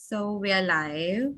So we are live.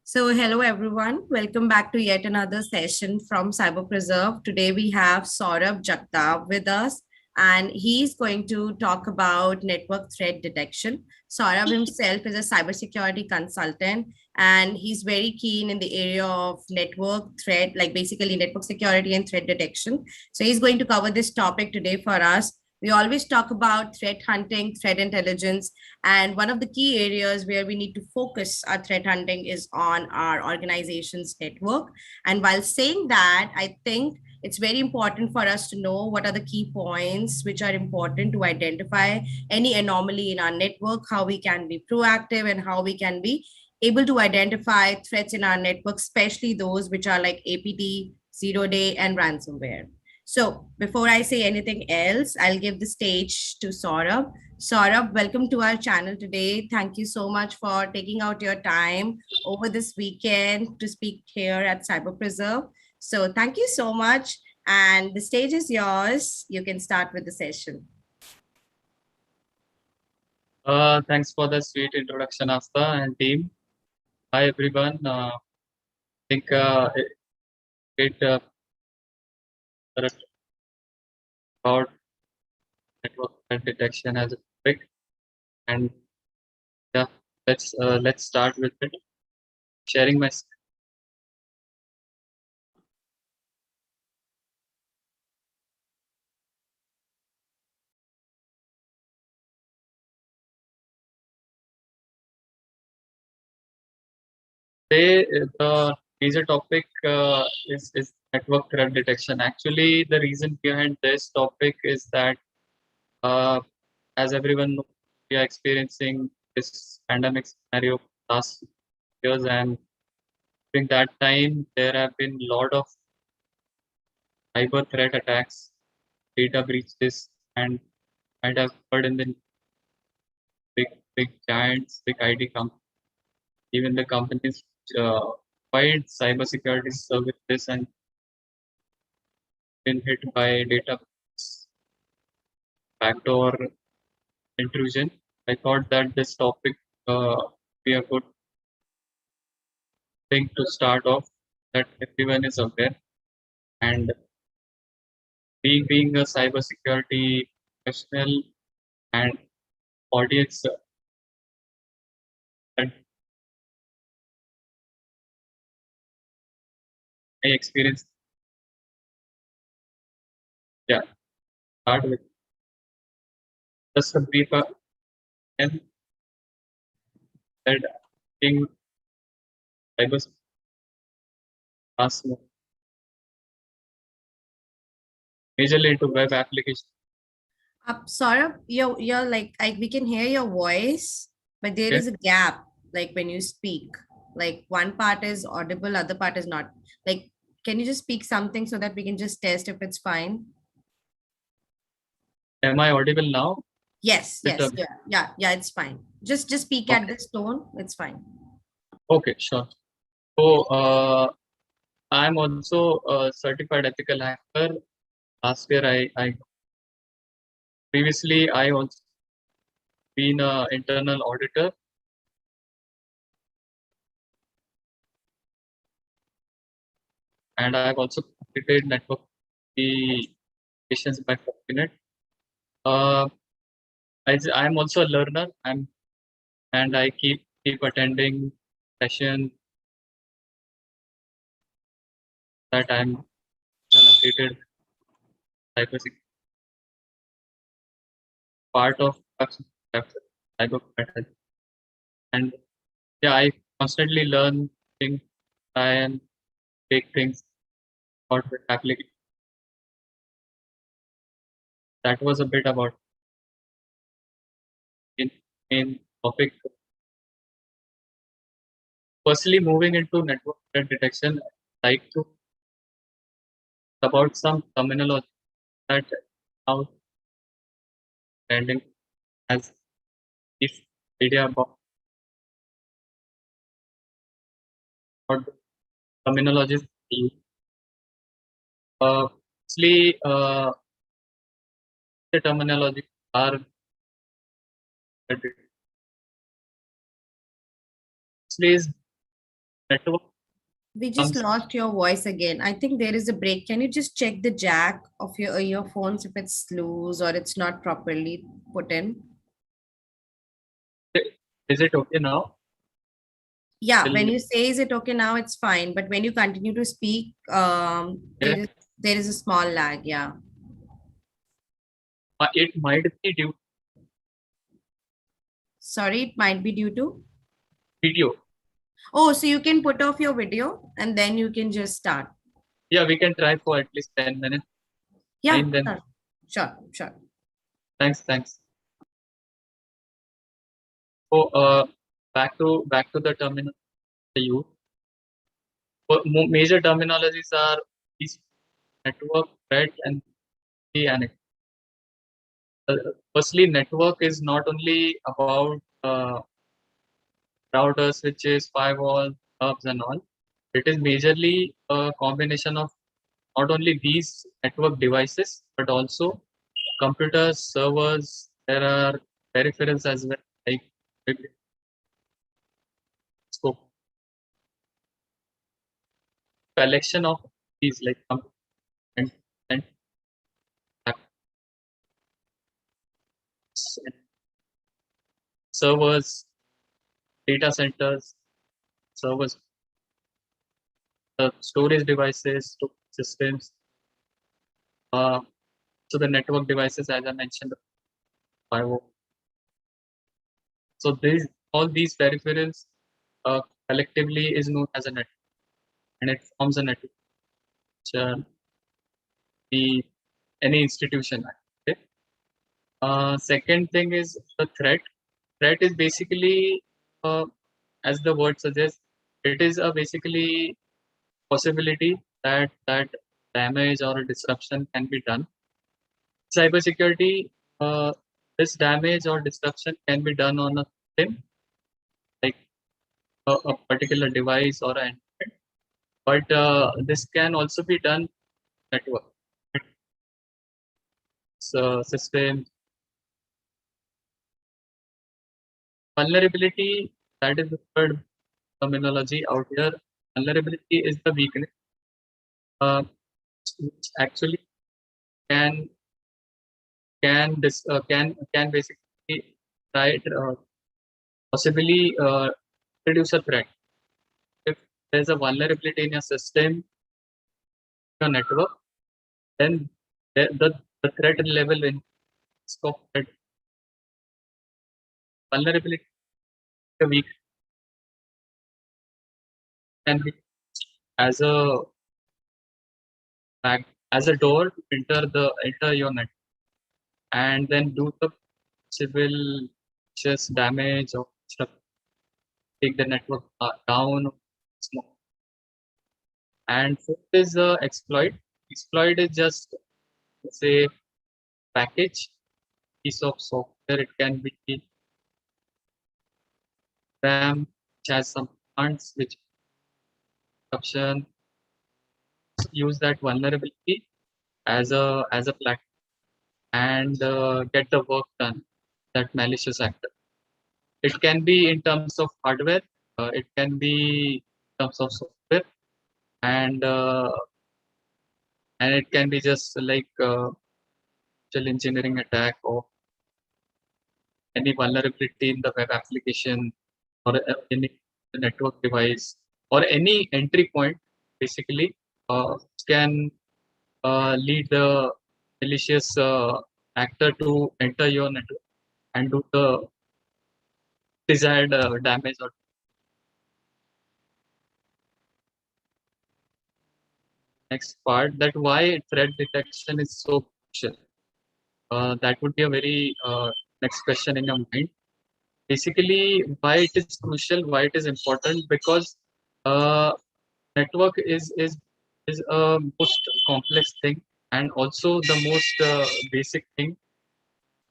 So hello everyone. Welcome back to yet another session from Cyber Preserve. Today we have Saurabh Jagtap with us and he's going to talk about network threat detection. Saurabh himself is a cybersecurity consultant and he's very keen in the area of network threat, like basically network security and threat detection. So he's going to cover this topic today for us. We always talk about threat hunting, threat intelligence, and one of the key areas where we need to focus our threat hunting is on our organization's network. And while saying that, I think it's very important for us to know what are the key points which are important to identify any anomaly in our network, how we can be proactive, and how we can be able to identify threats in our network, especially those which are like APT, zero day, and ransomware. So before I say anything else, I'll give the stage to Saurabh. Saurabh, welcome to our channel today. Thank you so much for taking out your time over this weekend to speak here at Cyber Preserve. So thank you so much. And the stage is yours. You can start with the session. Thanks for the sweet introduction, Asta and team. Hi, everyone. I think it about network threat detection as a topic, and yeah, let's start with it. Sharing my say the major topic is network threat detection. Actually, the reason behind this topic is that uh, as everyone knows, we are experiencing this pandemic scenario last years, and during that time there have been a lot of cyber threat attacks, data breaches, and might have heard in the big giants, big IT companies, even the companies which provide cybersecurity services and been hit by data backdoor intrusion. I thought that this topic be a good thing to start off, that everyone is aware, and being a cybersecurity professional and audience that I experienced. Yeah, start with just a brief and that being cyber class majorly into web application. Saurabh, you're like, we can hear your voice, but there Okay. is a gap, like when you speak. Like one part is audible, other part is not. Like, can you just speak something so that we can just test if it's fine? Am I audible now? Yes, yes, yeah, it's fine. Just speak at Okay. this tone, it's fine. Okay, sure. So I'm also a certified ethical hacker. Last year, I previously I also been a internal auditor, and I've also completed network certifications by Fortinet. Uh, I'm also a learner. And I keep attending sessions that I'm updated cybersecurity part of cyber threat. And yeah, I constantly learn things, try and take things out with application. That was a bit about in main topic. Firstly, moving into network threat detection, I'd like to about some terminology that now trending as if idea about what the terminologies use. Firstly, the terminology are Is network We just comes. lost your voice again. I think there is a break. Can you just check the jack of your earphones if it's loose or it's not properly put in? Is it okay now? Yeah, when Will you say is it okay now, it's fine. But when you continue to speak, yeah, there is a small lag. Yeah. it might be due to Sorry, it might be due to. video. Oh, so you can put off your video and then you can just start. Yeah, we can try for at least 10 minutes. Yeah, Fine then. sure, sure, sure. Thanks. So back to the terminal use. Major terminologies are these: network, thread, and the. Firstly, network is not only about routers, switches, firewalls, hubs, and all. It is majorly a combination of not only these network devices, but also computers, servers. There are peripherals as well, like maybe scope collection of these, like and, and servers, data centers, servers, storage devices, storage systems. Uh, so the network devices, as I mentioned, firewall. So these all these peripherals uh, collectively is known as a network, and it forms a network. Which, the any institution. Okay. Second thing is the threat. Threat is basically, as the word suggests, it is a basically possibility that damage or disruption can be done. Cybersecurity, uh, this damage or disruption can be done on a system, like a particular device or an endpoint, but this can also be done network. So system vulnerability, that is the third terminology out here. Vulnerability is the weakness, uh, which actually can can basically try possibly reduce a threat. If there's a vulnerability in your system, your network, then the threat level in scope threat vulnerability weak can be as a back as a door to enter your net and then do the civil just damage or stuff, take the network down. And fourth is exploit. Exploit is just, say, package piece of software. It can be RAM, which has some commands which option use that vulnerability as a platform and get the work done. That malicious actor. It can be in terms of hardware. It can be in terms of software, and uh, and it can be just like social engineering attack or any vulnerability in the web application or any network device or any entry point basically can lead the malicious actor to enter your network and do the desired damage. Or next part, that why threat detection is so crucial. That would be a very next question in your mind. Basically, why it is crucial, why it is important, because uh, network is a most complex thing and also the most basic thing,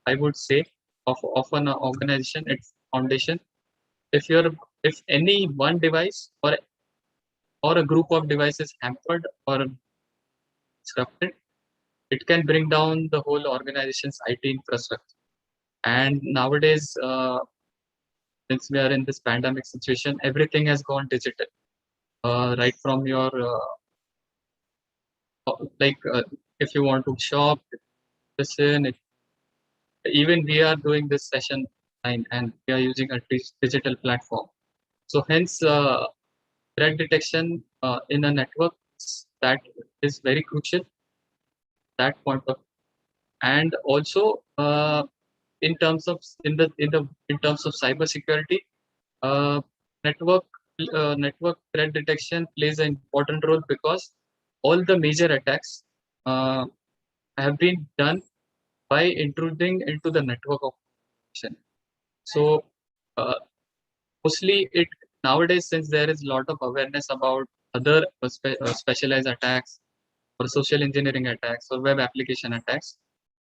I would say, of an organization, its foundation. If you're if any one device or a group of devices hampered or disrupted, it can bring down the whole organization's IT infrastructure. And nowadays, since we are in this pandemic situation, everything has gone digital. Right from your like if you want to shop, listen, even we are doing this session online and we are using a digital platform. So hence, threat detection in a network, that is very crucial. That point of, and also in terms of in terms of cybersecurity, uh, network network threat detection plays an important role because all the major attacks uh, have been done by intruding into the network of information. So uh, mostly it nowadays, since there is a lot of awareness about other specialized attacks or social engineering attacks or web application attacks,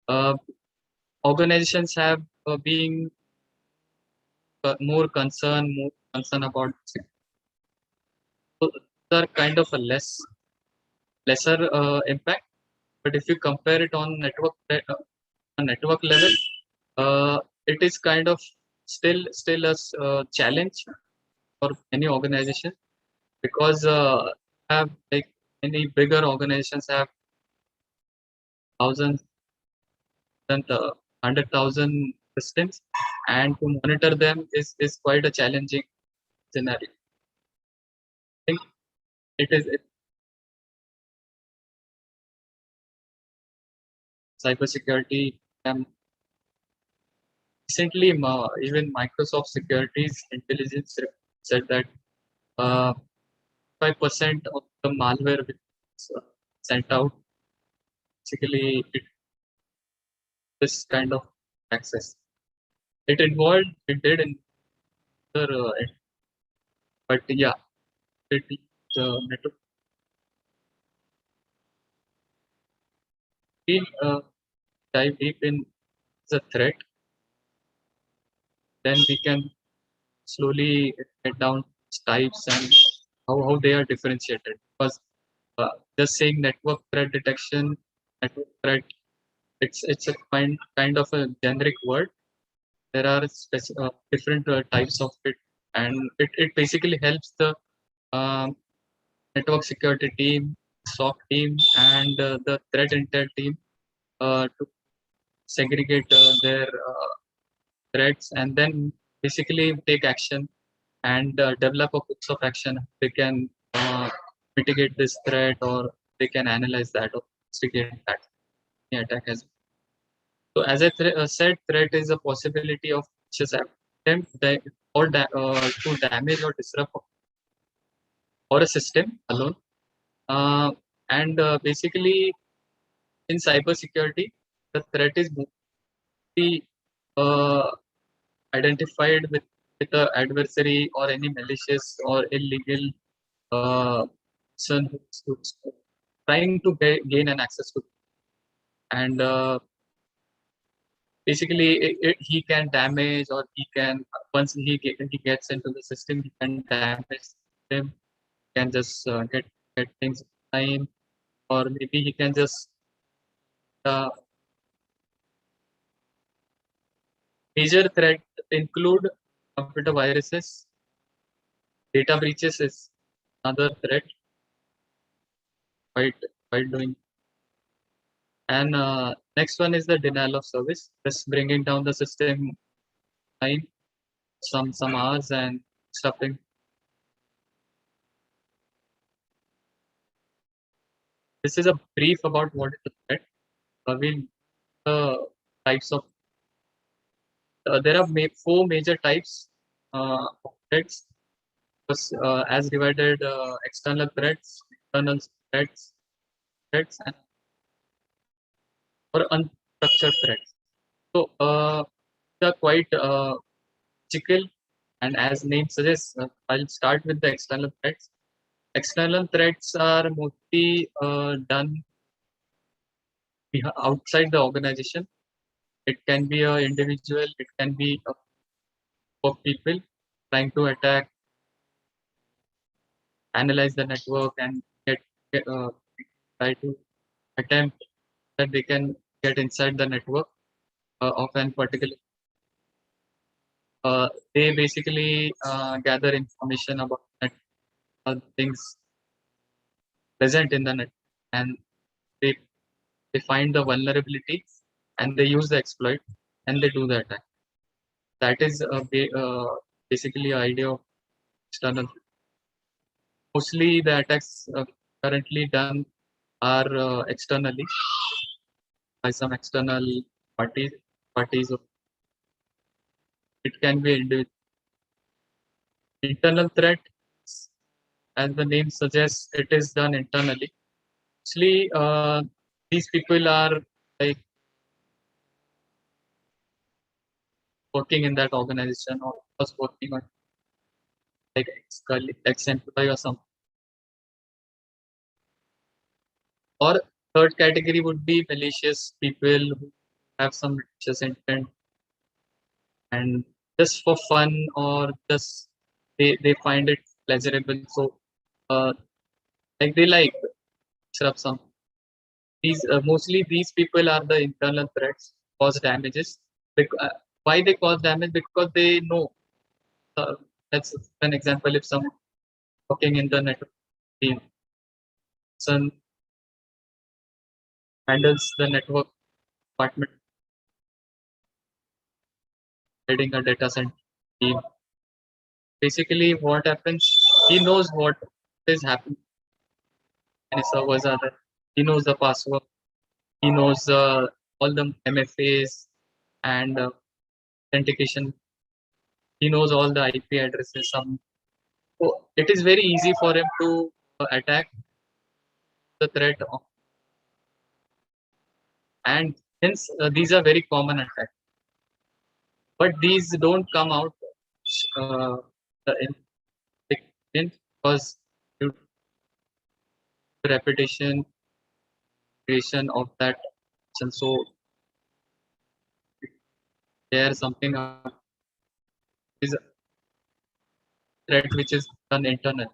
uh, organizations have been more concern about so they're kind of a lesser impact. But if you compare it on network level, it is kind of still a challenge for any organization, because have like any bigger organizations have thousands and 100,000 systems, and to monitor them is quite a challenging scenario. I think it is cybersecurity. Recently, even Microsoft Securities Intelligence said that 5% of the malware which is sent out, basically it this kind of access. It did in but yeah, it network we dive deep in the threat, then we can slowly get down types and how they are differentiated. Because just saying network threat detection, network threat, it's a kind of a generic word. There are different types of it, and it basically helps the um, network security team, SOC team, and the threat intel team to segregate their threats, and then basically take action and develop a course of action. They can mitigate this threat, or they can analyze that or investigate that attack as well. So as I said, threat is a possibility of just attempt to damage or disrupt or a system alone. Uh, and basically, in cybersecurity, the threat is mostly uh, identified with the adversary or any malicious or illegal person who's trying to gain an access to, and basically he can damage, or he can once he gets into the system, he can damage them, can just get things fine, or maybe he can just uh, major threat include computer viruses, data breaches is another threat quite doing. And next one is the denial of service, just bringing down the system time some hours and stopping. This is a brief about what is the threat. We'll types of there are four major types of threats. As divided external threats, internal threats, and or unstructured threats. So they are quite physical, and as name suggests, I'll start with the external threats. External threats are mostly done outside the organization. It can be an individual, it can be a group of people trying to attack, analyze the network, and try to attempt that they can get inside the network of an particular. they basically gather information about net, things present in the net, and they they find the vulnerability and they use the exploit and they do the attack. That is basically an idea of external. Mostly the attacks currently done are externally by some external parties. Parties. It can be internal threat, as the name suggests. It is done internally. Mostly, these people are like working in that organization or was working on like ex-employee or something. Or third category would be malicious people who have some malicious intent and just for fun or just they find it pleasurable. So like they like disrupt some. These mostly these people are the internal threats cause damages. Why they cause damage? Because they know. Uh, that's an example. If someone working in the network team, some handles the network department, heading a data center team. Basically, what happens? He knows what is happening. Any servers are there. He knows the password. He knows all the MFAs and authentication. He knows all the IP addresses. So it is very easy for him to attack the threat, and hence these are very common attacks. But these don't come out uh, in, because due to repetition creation of that. And so there something is a threat which is done internal.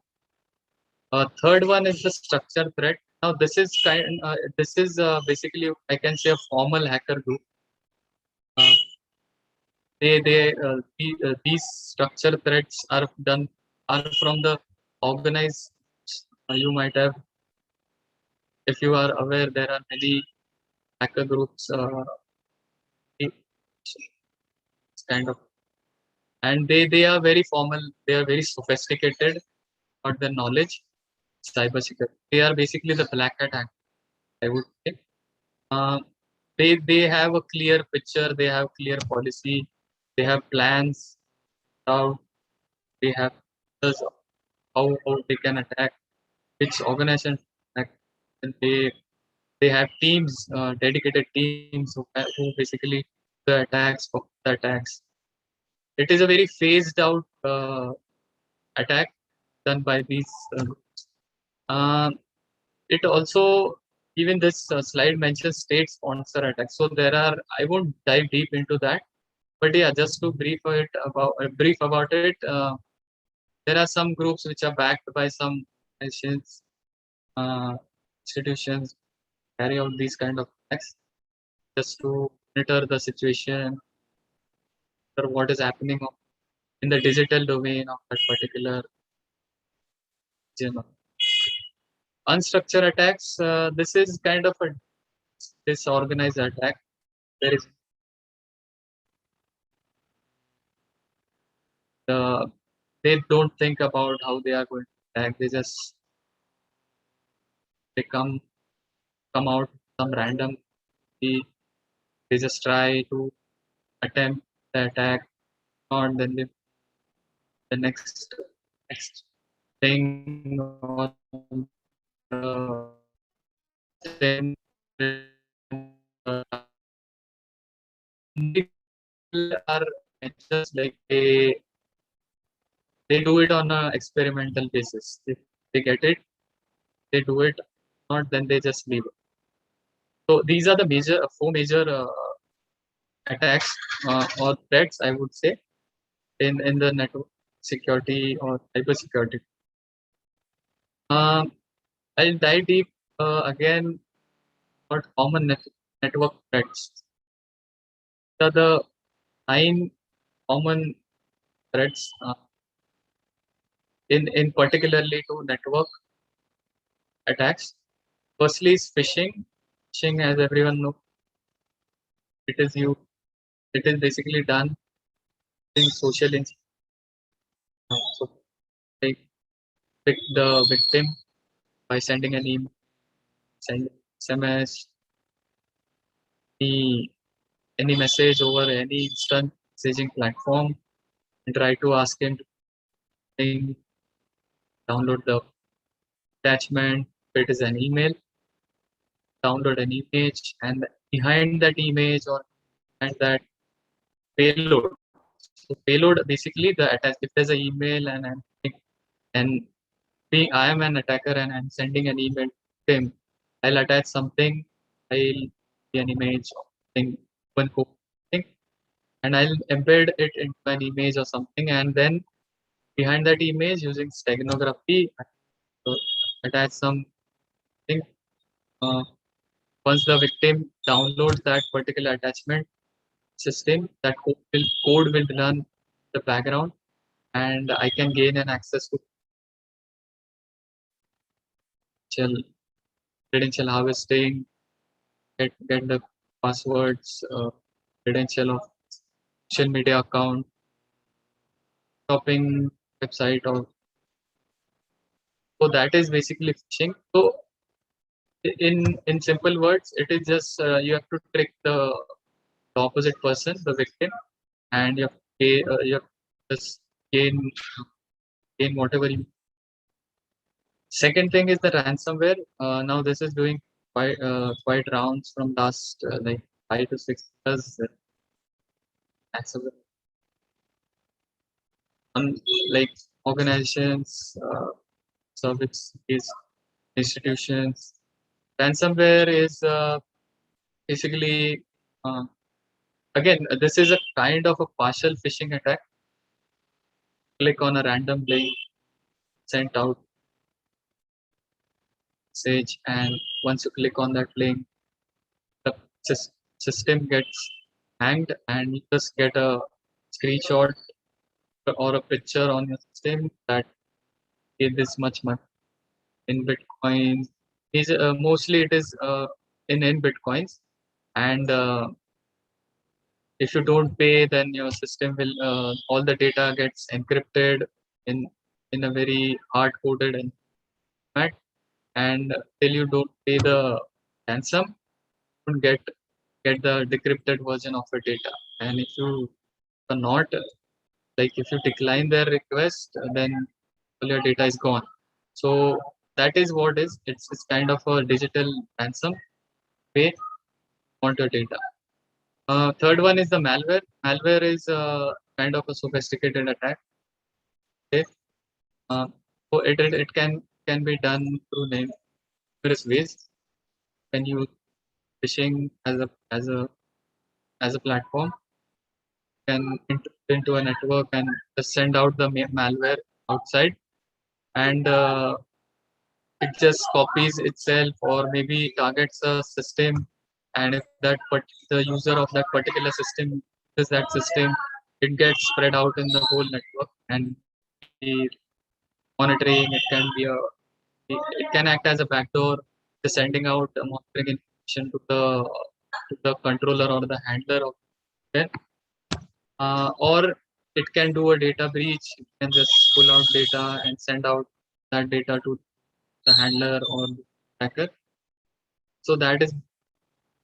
Third one is the structure threat. Now this is basically I can say a formal hacker group. Uh, these structure threats are done are from the organized. You might have, if you are aware, there are many hacker groups. Kind of, and they are very formal. They are very sophisticated about their knowledge, cybersecurity. They are basically the black hat hacker, I would say. Uh, they have a clear picture. They have clear policy. They have plans. How they have how they can attack, which organization attack, and they have teams, dedicated teams who basically the attacks for the attacks. It is a very phased out attack done by these. Um, it also even this slide mentions state sponsor attacks. So there are I won't dive deep into that, but yeah, just to brief about it. There are some groups which are backed by some nations, uh, institutions carry out these kind of attacks just to monitor the situation or what is happening in the digital domain of that particular region. Unstructured attacks. This is kind of a disorganized attack. There is they don't think about how they are going to attack. They just they come out some random. They, they just try to attempt the attack, or then the next thing on then people are just like they do it on a experimental basis. If they get it, they do it. Not then they just leave it. So these are the four major attacks or threats, I would say, in the network security or cyber security. I'll dive deep again about common network threats. The 9 common threats in particularly to network attacks. Firstly is phishing. Phishing, as everyone knows, it is you. It is basically done in social. So they trick the victim by sending an email, sending SMS, any, any message over any instant messaging platform, and try to ask him to download the attachment. If it is an email, download an image, and behind that image or behind that payload. So payload basically the attach. If there's an email and being I am an attacker and I'm sending an email to him, I'll attach something. I'll be an image or something, one code, thing, and I'll embed it into an image or something, and then behind that image using steganography, I'll attach something. Uh, Once the victim downloads that particular attachment system, that code will run the background, and I can gain an access to credential, credential harvesting, get the passwords, credential of social media account, shopping website, or so that is basically phishing. So in simple words, it is just you have to trick the opposite person, the victim, and you have to just gain whatever you. Second thing is the ransomware. Now this is doing quite rounds from last like 5 to 6 years. Ransomware on like organizations, services, institutions. Ransomware is basically uh, again this is a kind of a partial phishing attack. Click on a random link sent out message, and once you click on that link, the system gets hanged, and you just get a screenshot or a picture on your system that gave this much money in Bitcoin. Is mostly it is in Bitcoins, and if you don't pay, then your system will all the data gets encrypted in in a very hard coded format, and till you don't pay the ransom, you don't get the decrypted version of your data. And if you are not like if you decline their request, then all your data is gone. So that is what is it's kind of a digital ransom pay want your data. Third one is the malware. Malware is kind of a sophisticated attack. Okay? Uh, so it can be done through numerous ways. When you phishing as a platform, can into a network and just send out the malware outside, and it just copies itself or maybe targets a system, and if the user of that particular system uses that system, it gets spread out in the whole network, and the monitoring it can act as a backdoor, just sending out monitoring information to the controller or the handler of it, or it can do a data breach. It can just pull out data and send out that data to the handler or the hacker. So that is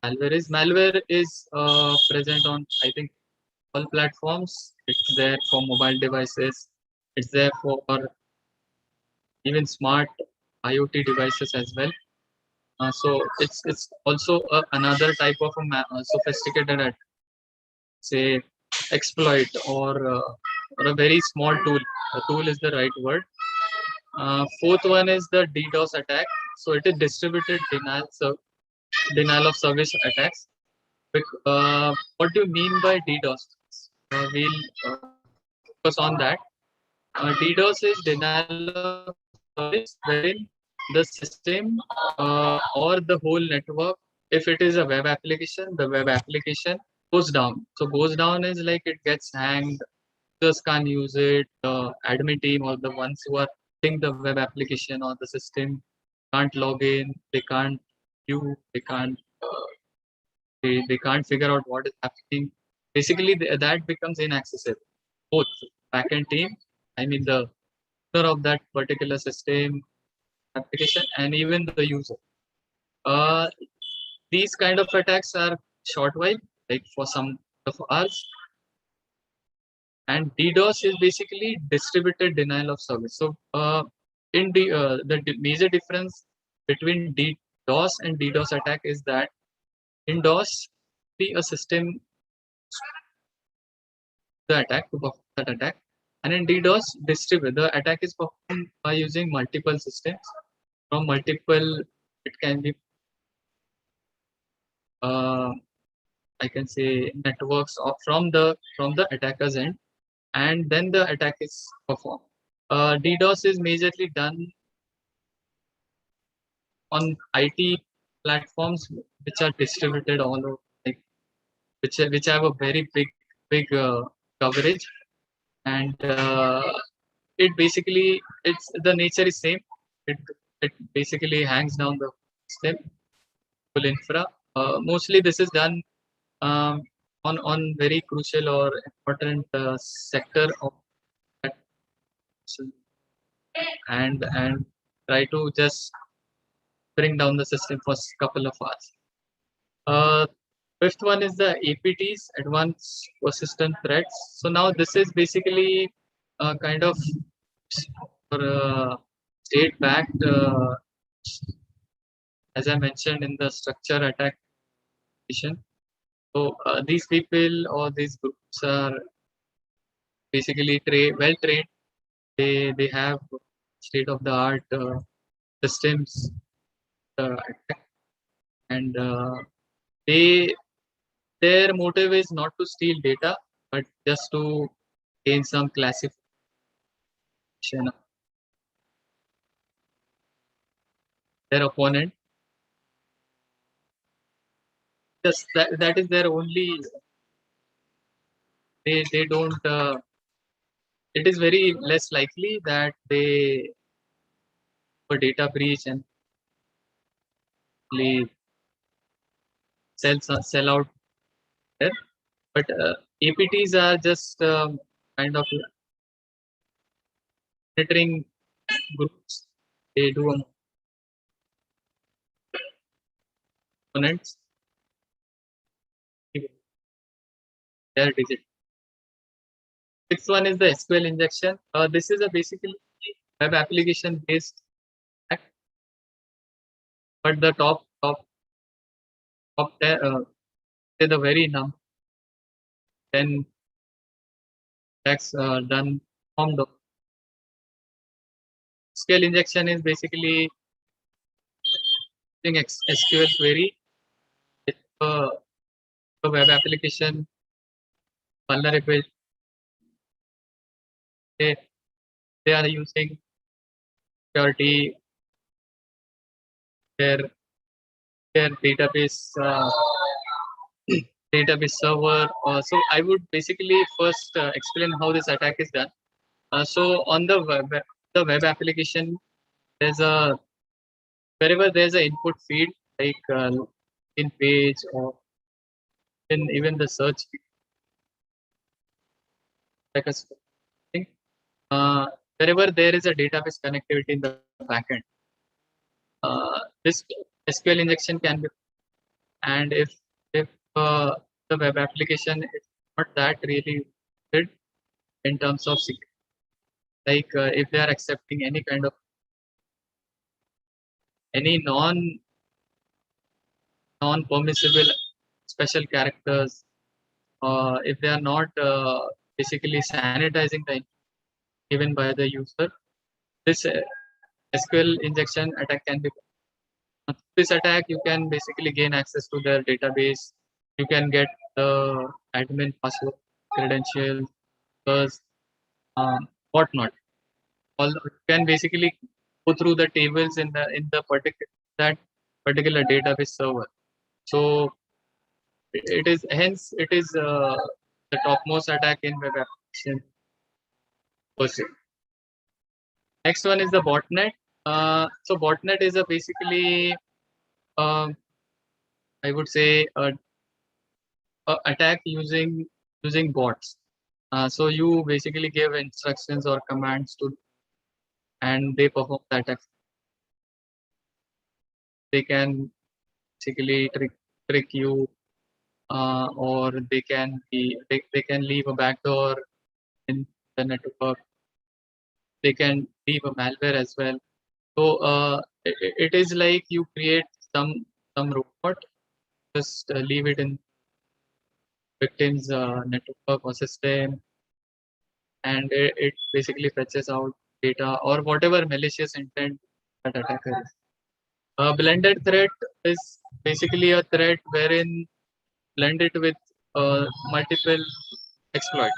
malware is present on I think all platforms. It's there for mobile devices. It's there for even smart IoT devices as well. So it's also another type of sophisticated say exploit or a very small tool. A tool is the right word. Fourth one is the DDoS attack. So it is distributed denial of service attacks. What do you mean by DDoS? We'll focus on that. DDoS is denial of service, wherein the system or the whole network, if it is a web application, the web application goes down. So goes down is like it gets hanged, users can't use it. The admin team or the ones who are running the web application or the system can't log in. They can't view. They can't figure out what is happening. Basically, that becomes inaccessible. Both backend team, I mean the owner of that particular system application, and even the user. Uh, these kind of attacks are short while, like for some of hours. And DDoS is basically distributed denial of service. So in major difference between DDoS and DDoS attack is that in DOS, a system the attack to perform that attack, and in DDoS, distribute the attack is performed by using multiple systems from multiple. It can be uh, I can say networks or from the attacker's end, and then the attack is performed. DDoS is majorly done on IT platforms which are distributed all over, like which have a very big coverage, and it basically it's the nature is same. It it basically hangs down the system, full infra. Mostly this is done um, on very crucial or important sector of that, and try to just bring down the system for a couple of hours. Uh, Fifth one is the APTs, Advanced Persistent Threats. So now this is basically kind of state-backed, as I mentioned in the structure attack mission. So these people or these groups are basically well trained. They have state of the art systems, attack, and they their motive is not to steal data, but just to gain some classification of their opponent. Just that is their only. They don't. It is very less likely that they a data breach and sell out there. But APTs are just kind of monitoring groups. They do components. Their digit. Sixth one is the SQL injection. This is a basically web application based attack, but the top say the very number 10 attacks done from the SQL injection is basically using SQL query. If a web application vulnerable, they, they are using security their their database server. So I would basically first explain how this attack is done. So on the web application, there's a wherever there's an input field like in page or in even the search field, like a thing, wherever there is a database connectivity in the backend, this SQL injection can be, and if the web application is not that really good in terms of security, like if they are accepting any kind of any non-permissible special characters, if they are not basically sanitizing the given by the user, this SQL injection attack can be. This attack, you can basically gain access to their database. You can get the admin password, credentials, because whatnot. All you can basically go through the tables in the particular database server. So it is hence it is the topmost attack in web application. per se. Next one is the botnet. So botnet is a basically, I would say, a attack using bots. So you basically give instructions or commands to, and they perform the attack. They can basically trick you, or they can leave a backdoor in the network. They can leave a malware as well. So it is like you create some robot, just leave it in victim's network or system, and it basically fetches out data or whatever malicious intent that attacker is. A blended threat is basically a threat wherein blended with multiple exploits,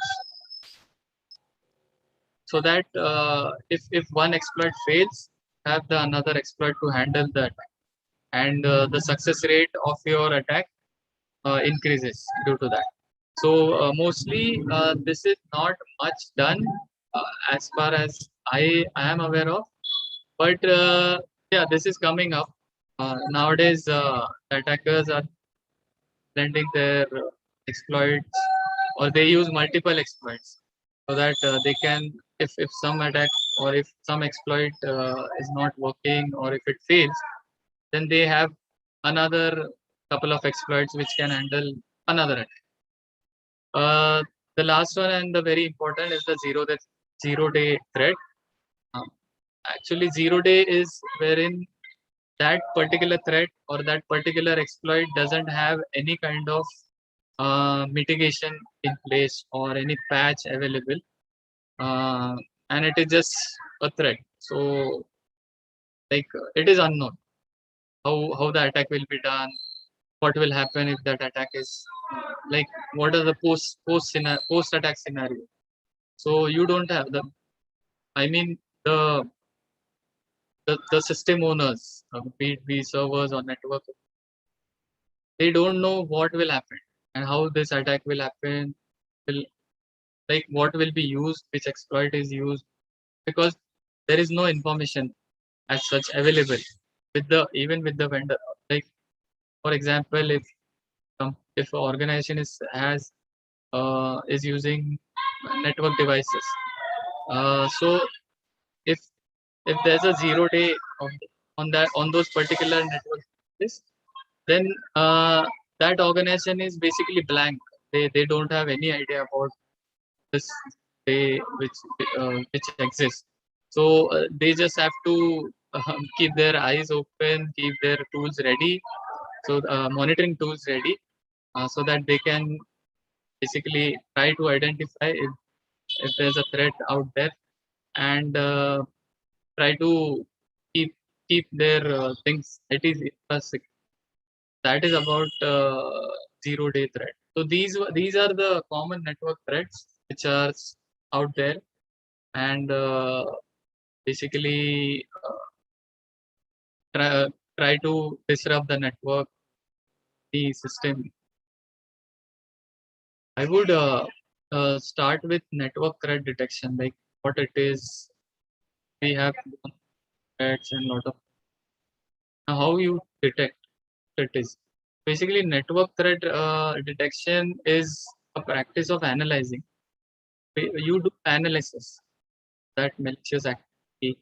so that if one exploit fails, have the another exploit to handle that, and the success rate of your attack increases due to that. So mostly this is not much done as far as I am aware of, but yeah, this is coming up. Nowadays, attackers are blending their exploits, or they use multiple exploits, so that they can, if some attack or if some exploit is not working, or if it fails, then they have another couple of exploits which can handle another attack. The last one and the very important is the zero day threat. Uh, Actually, 0 day is wherein that particular threat or that particular exploit doesn't have any kind of mitigation in place or any patch available, uh, and it is just a threat. So, like, it is unknown how the attack will be done, what will happen if that attack is, like, what are the post attack scenario. So you don't have the, I mean, the the system owners, be servers or network, they don't know what will happen and how this attack will happen, will, like, what will be used, which exploit is used, because there is no information as such available with the, even with the vendor. Like, for example, if an organization is using network devices, so if there's a 0 day on those particular network devices, then that organization is basically blank. They don't have any idea about this day which exists. So they just have to keep their eyes open, keep their tools ready, so monitoring tools ready, so that they can basically try to identify if there's a threat out there, and try to keep their things at least infrastructure. That is about 0 day threat. So these are the common network threats which are out there, and basically try, try to disrupt the network, the system. I would start with network threat detection, like what it is. We have threats and lot of, how you detect it is. Basically, network threat detection is a practice of analyzing. You do analysis that malicious activity,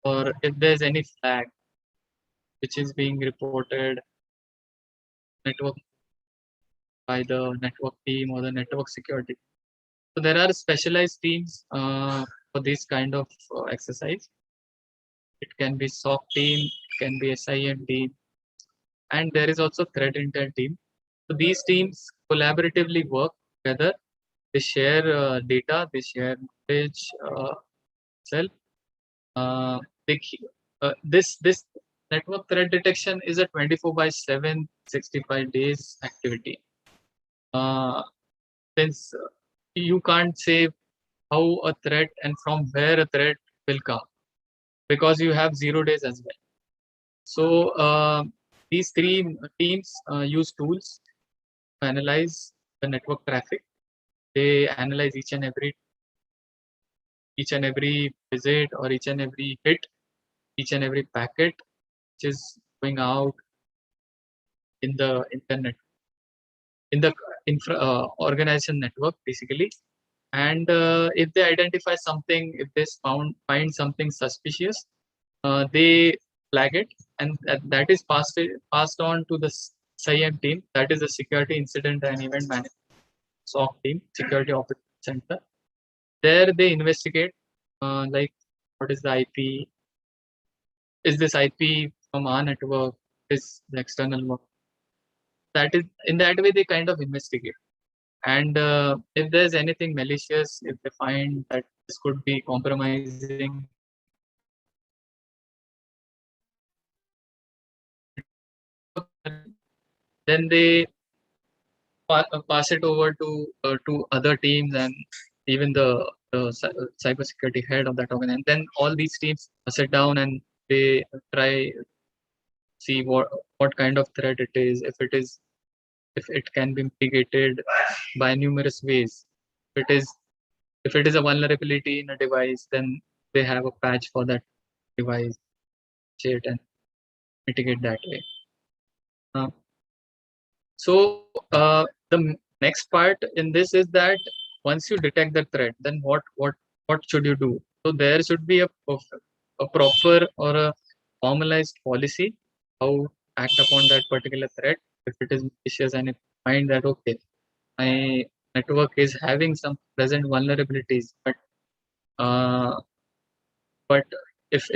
or if there's any flag which is being reported network by the network team or the network security. So there are specialized teams for this kind of exercise. It can be SOC team, it can be SIM team, and there is also threat intel team. So these teams collaboratively work together. They share data, they share knowledge, itself. Uh, they, this network threat detection is a 24 by 7, 65 days activity. Since you can't say how a threat and from where a threat will come, because you have 0 days as well. So these three teams use tools to analyze the network traffic. They analyze each each and every visit or each and every hit, each and every packet which is going out in the internet, in the organization network basically. And if they identify something, if they find something suspicious, they flag it, and that is passed on to the SIEM team, that is the Security Incident and Event Management SOC team, Security Operations Center. There they investigate, like what is the IP, is this IP from our network, is the external one. That is, in that way they kind of investigate. And if there's anything malicious, if they find that this could be compromising then they pass it over to other teams and even the cybersecurity head of that organization. Then all these teams sit down and they try see what kind of threat it is, if it can be mitigated by numerous ways. If it is if it is a vulnerability in a device, then they have a patch for that device, it and mitigate that way. Uh, so next part in this is that once you detect the threat, then what should you do? So there should be a proper or a formalized policy how act upon that particular threat. If it is malicious and if you find that okay, my network is having some present vulnerabilities, uh, but if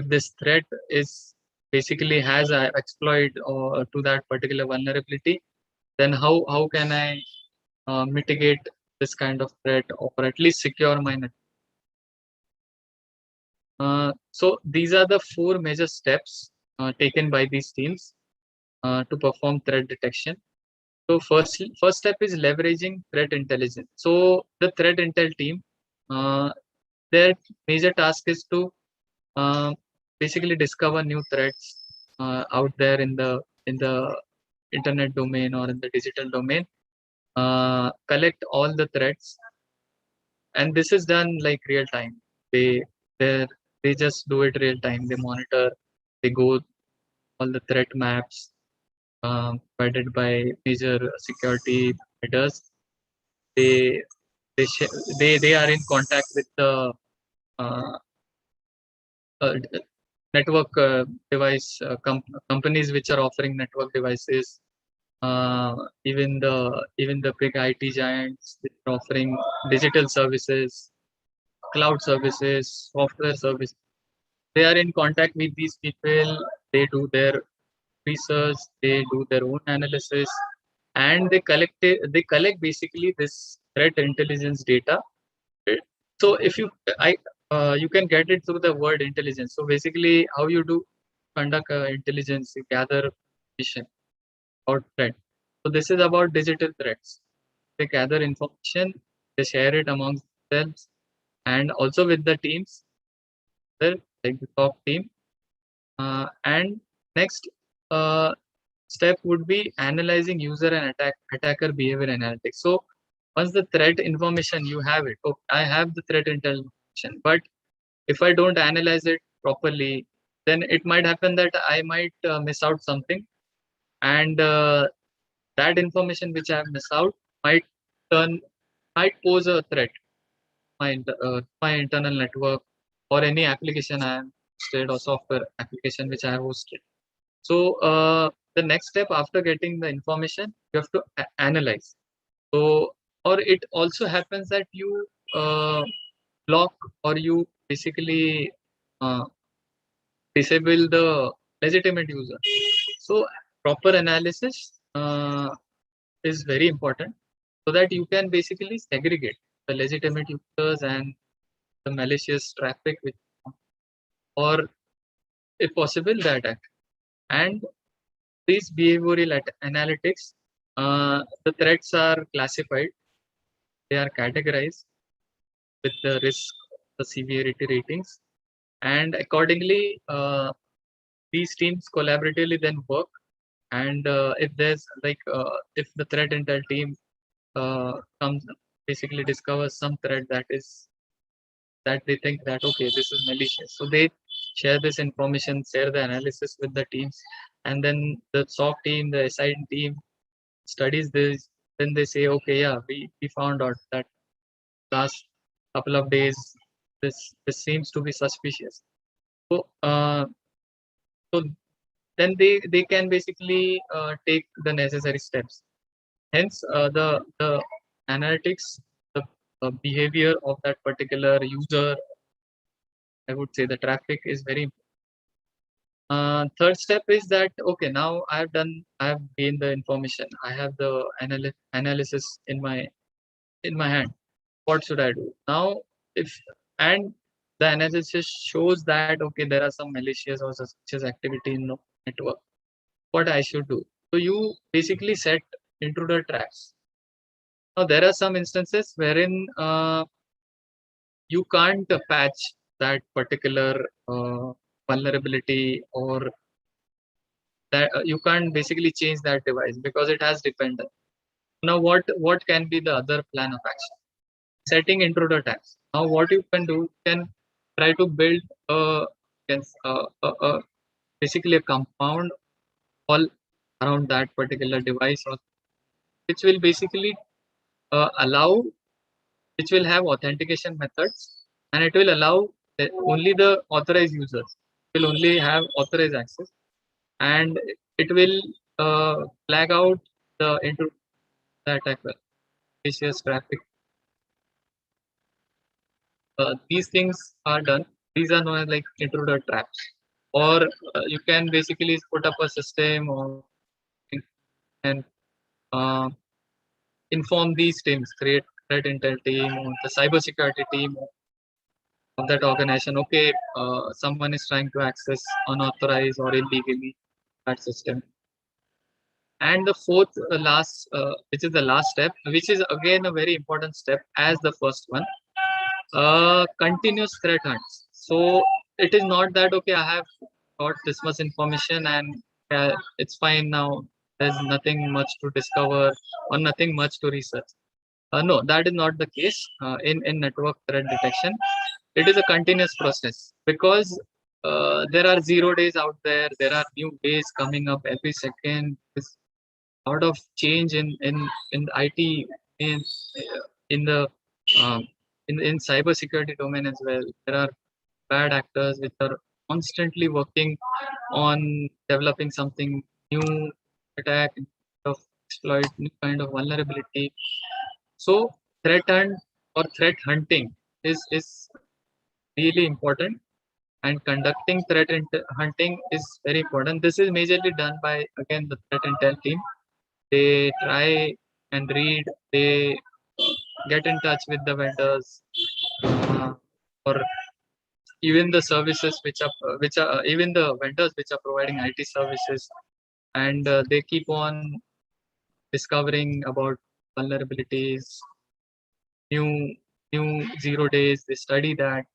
this threat is basically has a exploit or to that particular vulnerability, then how can I mitigate this kind of threat or at least secure my network? So these are the four major steps taken by these teams to perform threat detection. So first step is leveraging threat intelligence. So the threat intel team, uh, their major task is to uh, basically discover new threats out there in the internet domain or in the digital domain, collect all the threats, and this is done like real time. They they just do it real time. They monitor, they go all the threat maps provided by major security providers. They they sh- they they are in contact with the uh, uh, network device companies which are offering network devices, uh, even the big IT giants which are offering digital services, cloud services, software services. They are in contact with these people. They do their research, they do their own analysis, and they collect basically this threat intelligence data. So if you I you can get it through the word intelligence. So basically, how you do conduct intelligence, you gather information about threat. So this is about digital threats. They gather information, they share it amongst themselves, and also with the teams, like the top team. And next uh, step would be analyzing user and attacker behavior analytics. So once the threat information you have it, okay, I have the threat information, but if I don't analyze it properly, then it might happen that I might miss out something, and that information which I have missed out might turn might pose a threat my internal network or any application I have hosted or software application which I have hosted. So the next step after getting the information, you have to analyze. So or it also happens that you block or you basically uh, disable the legitimate user. So proper analysis is very important so that you can basically segregate the legitimate users and the malicious traffic which, or if possible the attack. And these behavioral analytics, the threats are classified, they are categorized with the risk, the severity ratings, and accordingly, these teams collaboratively then work. And if there's like if the threat intel team comes basically discovers some threat that is that they think that okay, this is malicious. So they share this information, share the analysis with the teams, and then the SOC team, the SID team studies this. Then they say, okay, yeah, we found out that last couple of days this seems to be suspicious. So so then they can basically take the necessary steps. Hence, the analytics, the behavior of that particular user, I would say the traffic is very important. Third step is that okay, now I have gained the information, I have the analysis in my hand. What should I do now? If and the analysis shows that okay, there are some malicious or suspicious activity in the network. What I should do? So you basically set intruder traps. Now there are some instances wherein you can't patch that particular vulnerability, or that you can't basically change that device because it has dependent. Now what can be the other plan of action? Setting intruder tags. Now what you can do, you can try to build a basically a compound all around that particular device, or which will basically allow, which will have authentication methods, and it will allow only the authorized users will only have authorized access, and it will flag out the intruder attack malicious traffic. These things are done. These are known as like intruder traps. Or you can basically put up a system or and uh, inform these teams, create threat intel team or the cybersecurity team of that organization. Okay, someone is trying to access unauthorized or illegally that system. And the fourth, which is the last step, which is again a very important step as the first one, continuous threat hunts. So it is not that okay, I have got this much information and it's fine now. There's nothing much to discover or nothing much to research. No, that is not the case in network threat detection. It is a continuous process because there are 0 days out there. There are new days coming up every second. There's a lot of change in the IT, in the um, in cybersecurity domain as well. There are bad actors which are constantly working on developing something new, attack, of exploit new kind of vulnerability. So threat hunt or threat hunting is really important, and conducting hunting is very important. This is majorly done by again the threat intel team. They try and read, they get in touch with the vendors, uh, or even the services which are even the vendors which are providing IT services, and they keep on discovering about vulnerabilities, new new 0 days. They study that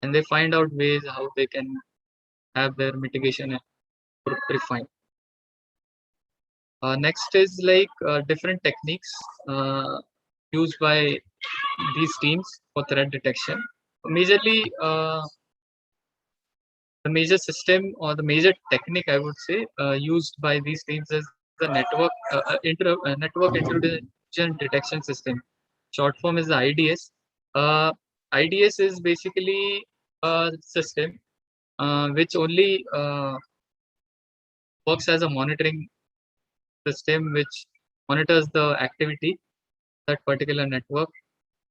and they find out ways how they can have their mitigation and refine. Next is like different techniques uh, used by these teams for threat detection. Majorly, the major system or the major technique I would say used by these teams is the network intrusion detection system. Short form is the IDS. Uh, IDS is basically a system which only works as a monitoring system which monitors the activity that particular network,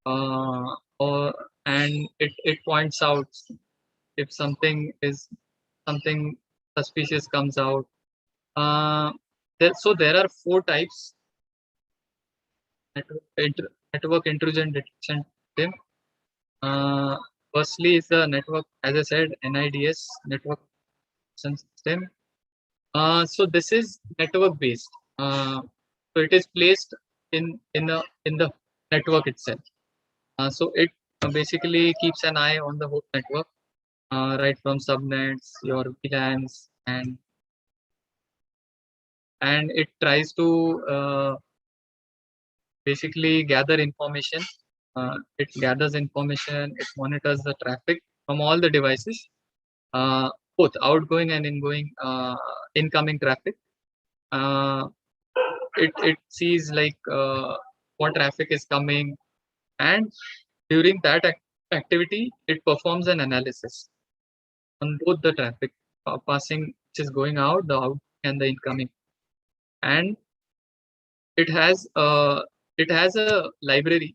uh, or and it points out if something suspicious comes out. Uh, so there are four types network intrusion detection system. Uh, Firstly is the network, as I said, NIDS network system. So this is network based. So it is placed in the network itself. So it basically keeps an eye on the whole network, right from subnets, your VLANs, and it tries to basically gather information It gathers information, it monitors the traffic from all the devices, both outgoing and incoming traffic. It sees like what traffic is coming, and during that activity, it performs an analysis on both the traffic passing, which is going out, the out and the incoming, and it has uh, it has a library,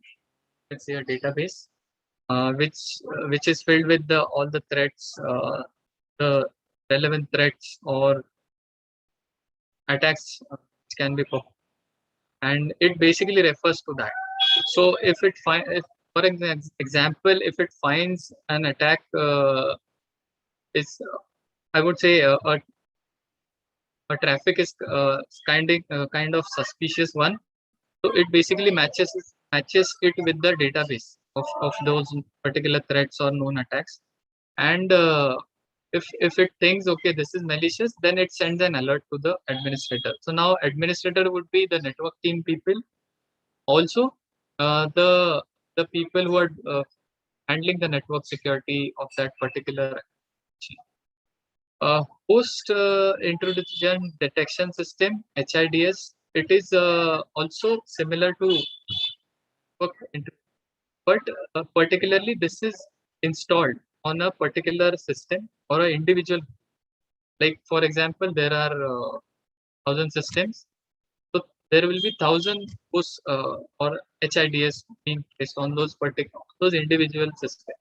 let's say a database, which is filled with the all the threats, the relevant threats or attacks which can be performed, and it basically refers to that. So if for example, if it finds an attack is I would say a traffic is kind of suspicious one. So it basically matches it with the database of those particular threats or known attacks. And if it thinks okay this is malicious, then it sends an alert to the administrator. So now administrator would be the network team people. Also, the people who are handling the network security of that particular application. Post intrusion detection system (HIDS). It is also similar to network but particularly this is installed on a particular system or an individual. Like for example, there are 1,000 systems, so there will be 1,000 or HIDs being placed on those individual systems.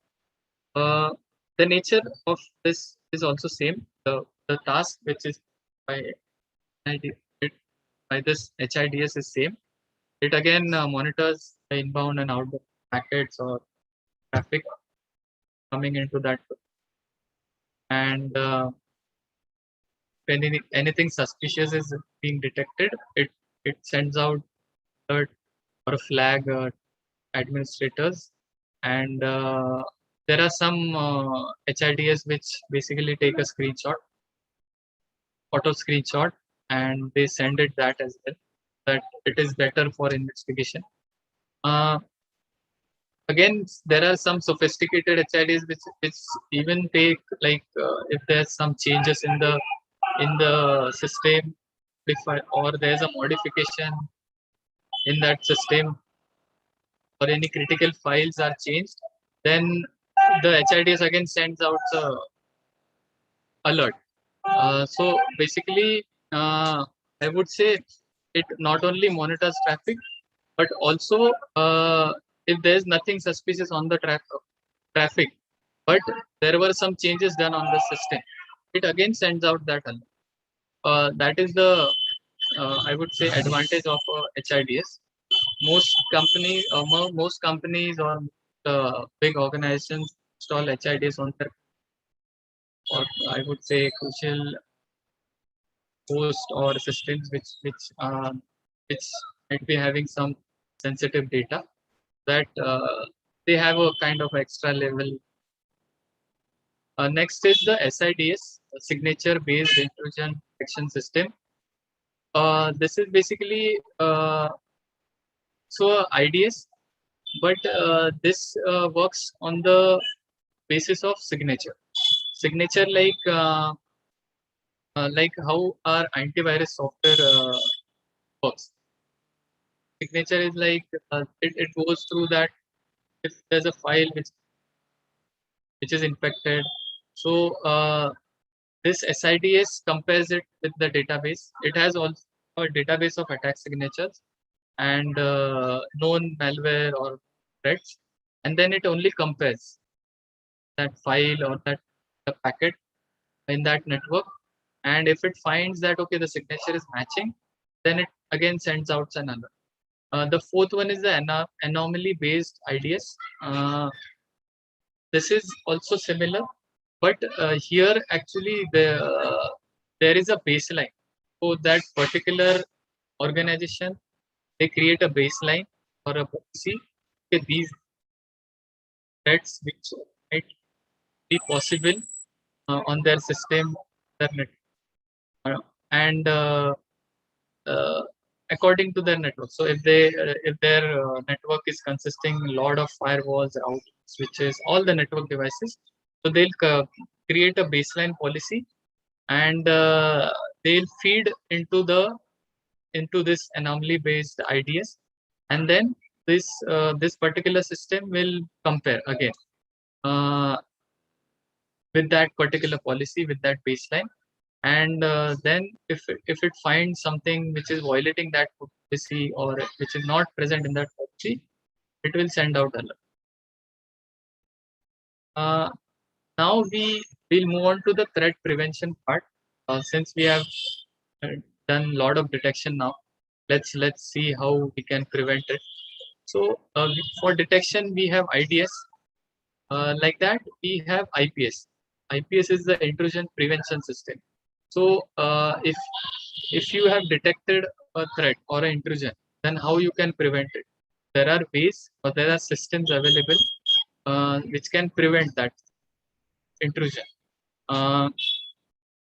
Uh, the nature of this is also same. The task which is by ID, by this HIDS is same. It again monitors the inbound and outbound packets or traffic coming into that, and if anything suspicious is being detected, it sends out alert or a flag administrators, and there are some HIDs which basically take a photo screenshot, and they send it that as well. That it is better for investigation. Uh, Again, there are some sophisticated HIDs which even take like if there's some changes in the system, or there's a modification in that system, or any critical files are changed, then the HIDs again sends out the alert. So basically, I would say it not only monitors traffic, but also if there's nothing suspicious on the traffic, but there were some changes done on the system, it again sends out that alert. That is the I would say advantage of HIDS. Most companies or big organizations install HIDs on their, or I would say crucial host or systems which might be having some sensitive data that they have a kind of extra level. Next is the SIDS, signature based intrusion detection system. This is basically IDS, but this works on the basis of signature. Signature like how our antivirus software works. Signature is like it goes through that if there's a file which is infected. So this SIDS compares it with the database. It has also a database of attack signatures and known malware or threats, and then it only compares that file or that the packet in that network, and if it finds that okay the signature is matching, then it again sends out an alert. The fourth one is the anomaly based IDS. This is also similar, but here actually there is a baseline. So that particular organization, they create a baseline or a policy. Okay, these threats which might be possible on their system, their net, and uh, according to their network. So if their network is consisting a lot of firewalls, out switches, all the network devices, so they'll create a baseline policy, and they'll feed into this anomaly based IDS, and then this particular system will compare again uh, with that particular policy, with that baseline, and then if it finds something which is violating that policy or which is not present in that policy, it will send out alert. uh, Now we will move on to the threat prevention part. Since we have uh, done a lot of detection now, let's see how we can prevent it. So for detection we have IDS. Like that, we have IPS. IPS is the intrusion prevention system. So if you have detected a threat or an intrusion, then how you can prevent it? There are ways, or there are systems available which can prevent that intrusion. Uh,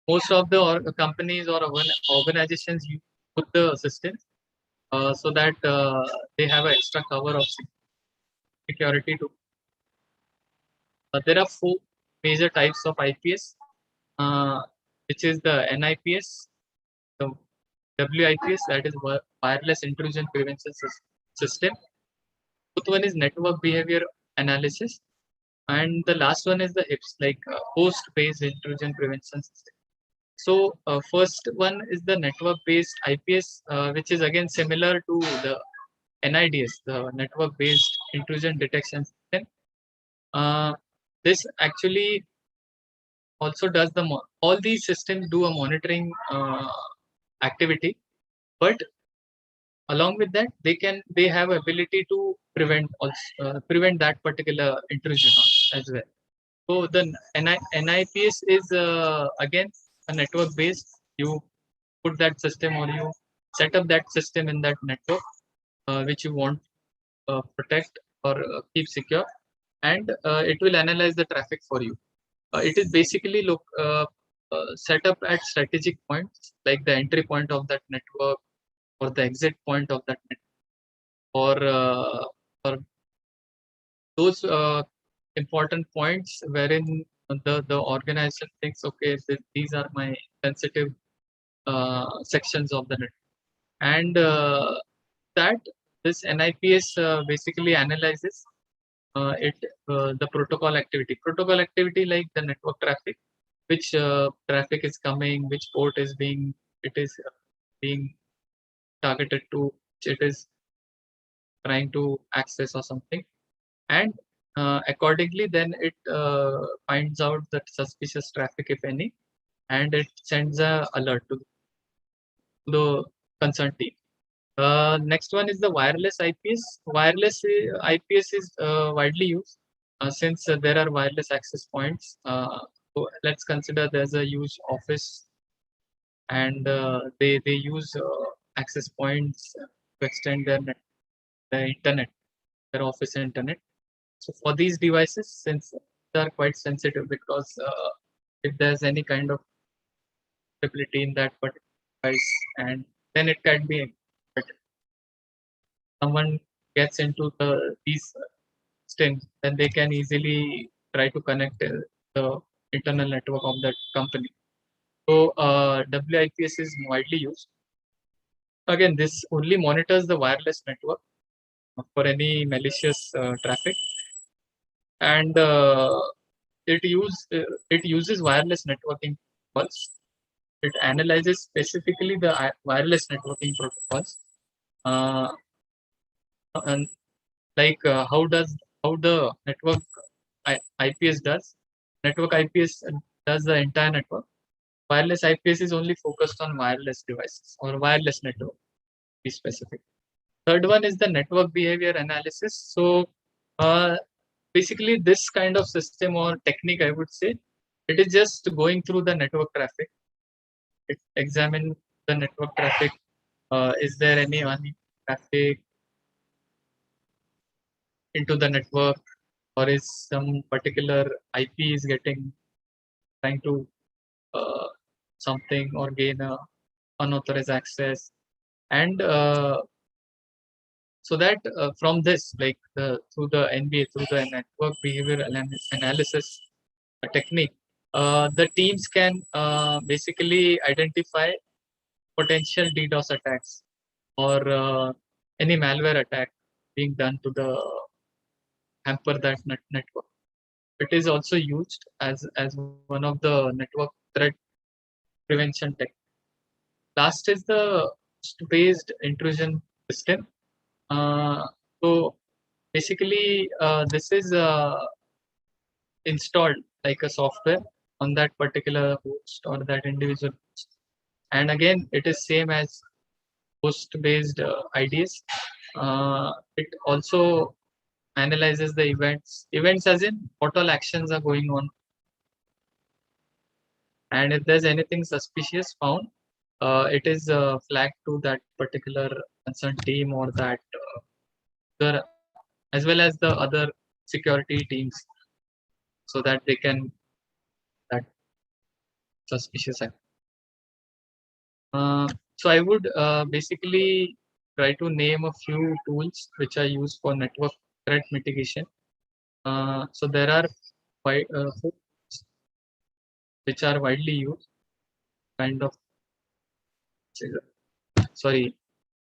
Most of the companies or organizations use put the system so that they have an extra cover of security to. There are four major types of IPS, uh, which is the NIPS, the WIPS, that is wireless intrusion prevention system. Both one is network behavior analysis, and the last one is the HIPS, like host-based intrusion prevention system. So first one is the network-based IPS, which is again similar to the NIDS, the network-based intrusion detection system. Uh, this actually also does all these systems do a monitoring activity, but along with that they have ability to prevent that particular intrusion as well. So the NIPS is again a network based. You put that system, or you set up that system in that network which you want protect or keep secure, and it will analyze the traffic for you. It is basically set up at strategic points, like the entry point of that network or the exit point of that network, or those important points wherein the organization thinks, okay, these are my sensitive sections of the network, and that this NIPS basically analyzes it the protocol activity, like the network traffic, which traffic is coming, which port is being targeted to, which it is trying to access or something, and accordingly then it finds out that suspicious traffic, if any, and it sends a alert to the concerned team. Next one is the wireless IPS. Wireless IPS is widely used since there are wireless access points. So let's consider there's a huge office, and they use access points to extend their internet, their office internet. So for these devices, since they are quite sensitive, because if there's any kind of stability in that particular device, and then it can be, but someone gets into these systems, then they can easily try to connect the internal network of that company. So WIPS is widely used. Again, this only monitors the wireless network for any malicious traffic, and it uses wireless networking protocols. It analyzes specifically the wireless networking protocols, uh, and like how the network IPS does. Network IPS does the entire network. Wireless IPS is only focused on wireless devices or wireless network, to be specific. Third one is the network behavior analysis. So basically, this kind of system or technique, I would say, it is just going through the network traffic. It examine the network traffic. Is there any uneven traffic into the network, or is some particular IP is trying to uh, something or gain a unauthorized access, And so that from this, like through the NBA, through the network behavior analysis technique, the teams can basically identify potential DDoS attacks or any malware attack being done to the hamper that network. It is also used as one of the network threat prevention tech. Last is the host-based intrusion system. So basically, this is installed like a software on that particular host or that individual host. And again, it is same as host-based IDs. It also analyzes the events as in what all actions are going on, and if there's anything suspicious found, it is flagged to that particular concerned team or that as well as the other security teams, so that they can that suspicious act. So I would basically try to name a few tools which are used for network threat mitigation. So there are four which are widely used, kind of, sorry,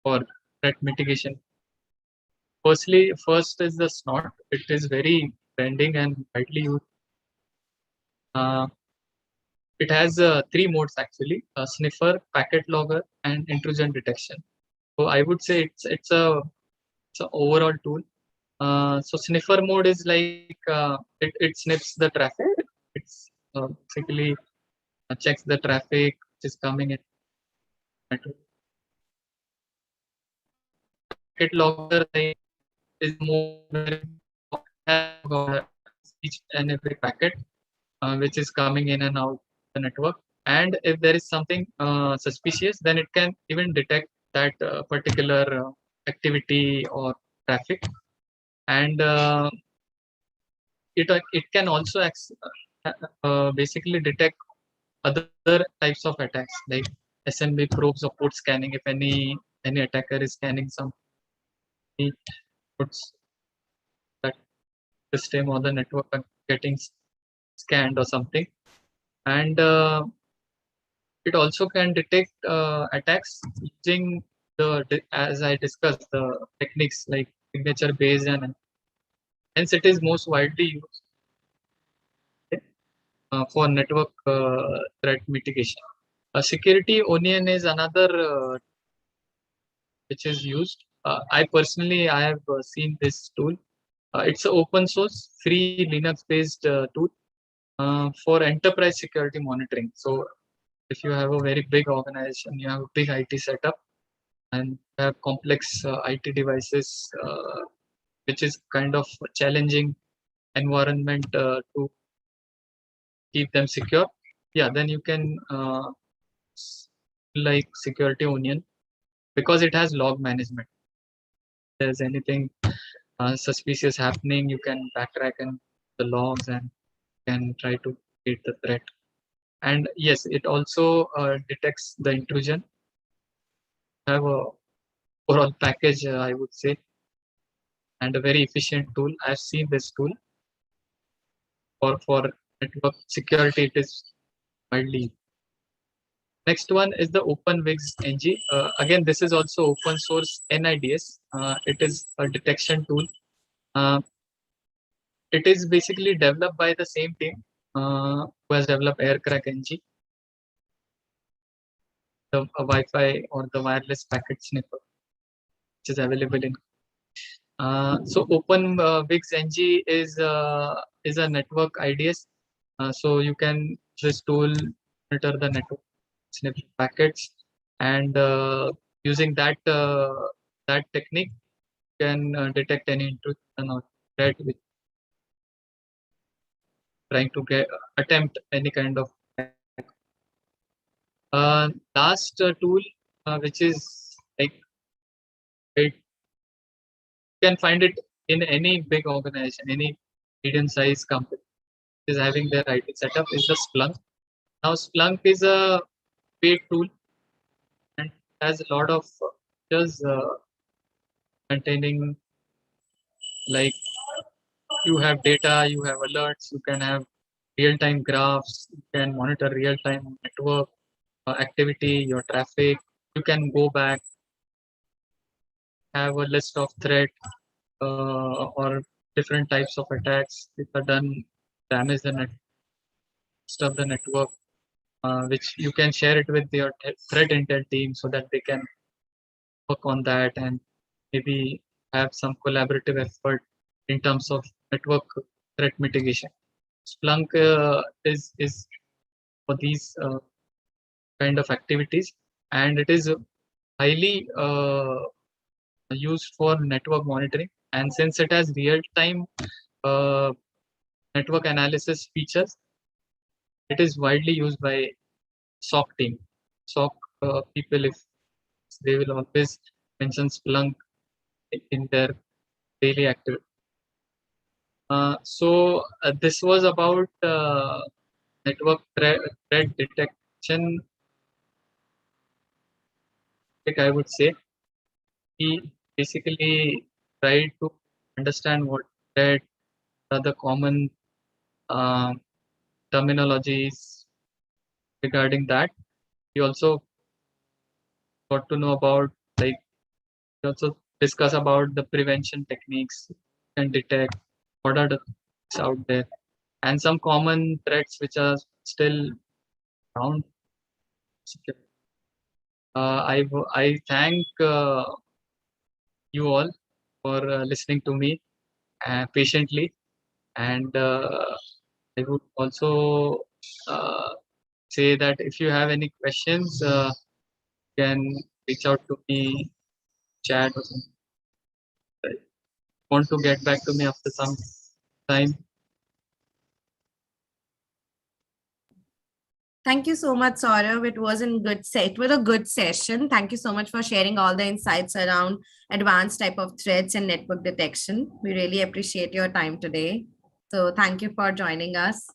for threat mitigation. First is the snot. It is very trending and widely used. Uh, it has three modes actually: sniffer, packet logger, and intrusion detection. So I would say it's a overall tool. So sniffer mode is like it sniffs the traffic. It's basically checks the traffic which is coming in. Packet logger like is a mode where each and every packet which is coming in and out the network. And if there is something suspicious, then it can even detect that particular activity or traffic. And it can also basically detect other types of attacks like SMB probes or port scanning. If any attacker is scanning some ports, that system or the network are getting scanned or something. And it also can detect attacks using as I discussed, the techniques like signature based, and hence it is most widely used for network threat mitigation. Security onion is another which is used. I have seen this tool. It's an open source, free Linux based tool for enterprise security monitoring. So if you have a very big organization, you have a big IT setup, and have complex IT devices, which is kind of a challenging environment to keep them secure. Yeah, then you can like Security Onion because it has log management. If there's anything suspicious happening, you can backtrack and the logs and can try to beat the threat. And yes, it also detects the intrusion. Have a overall package, I would say, and a very efficient tool. I've seen this tool for network security. It is widely. Next one is the OpenWigs NG. Again, this is also open source NIDS. It is a detection tool. Uh, it is basically developed by the same team who has developed Aircrack NG, the Wi-Fi or the wireless packet sniffer, which is available in. So OpenWigs NG is a network IDS. So you can this tool monitor the network snip packets, and using that technique can detect any intrusion or threat with trying to get attempt any kind of last tool which is like it can find it in any big organization, any medium-sized company is having their IT setup is the Splunk. Now Splunk is a paid tool and has a lot of just containing, like, you have data, you have alerts, you can have real-time graphs, you can monitor real-time network activity, your traffic. You can go back, have a list of threat or different types of attacks which are done, damage the stuff the network, which you can share it with your threat intel team so that they can work on that and maybe have some collaborative effort in terms of network threat mitigation. Splunk is for these kind of activities, and it is highly used for network monitoring. And since it has real-time uh, network analysis features, it is widely used by SOC team. SOC people, if they will always mention Splunk in their daily activity. This was about network threat detection. Like I would say, we basically tried to understand what threat are the common uh, terminologies regarding that. We also got to know about, like, we also discuss about the prevention techniques and detect what are the threats out there and some common threats which are still around. I thank you all for listening to me patiently, and I would also uh, say that if you have any questions, you can reach out to me, chat or something. Want to get back to me after some time. Thank you so much, Saurabh. It was a good session. Thank you so much for sharing all the insights around advanced type of threats and network detection. We really appreciate your time today. So thank you for joining us.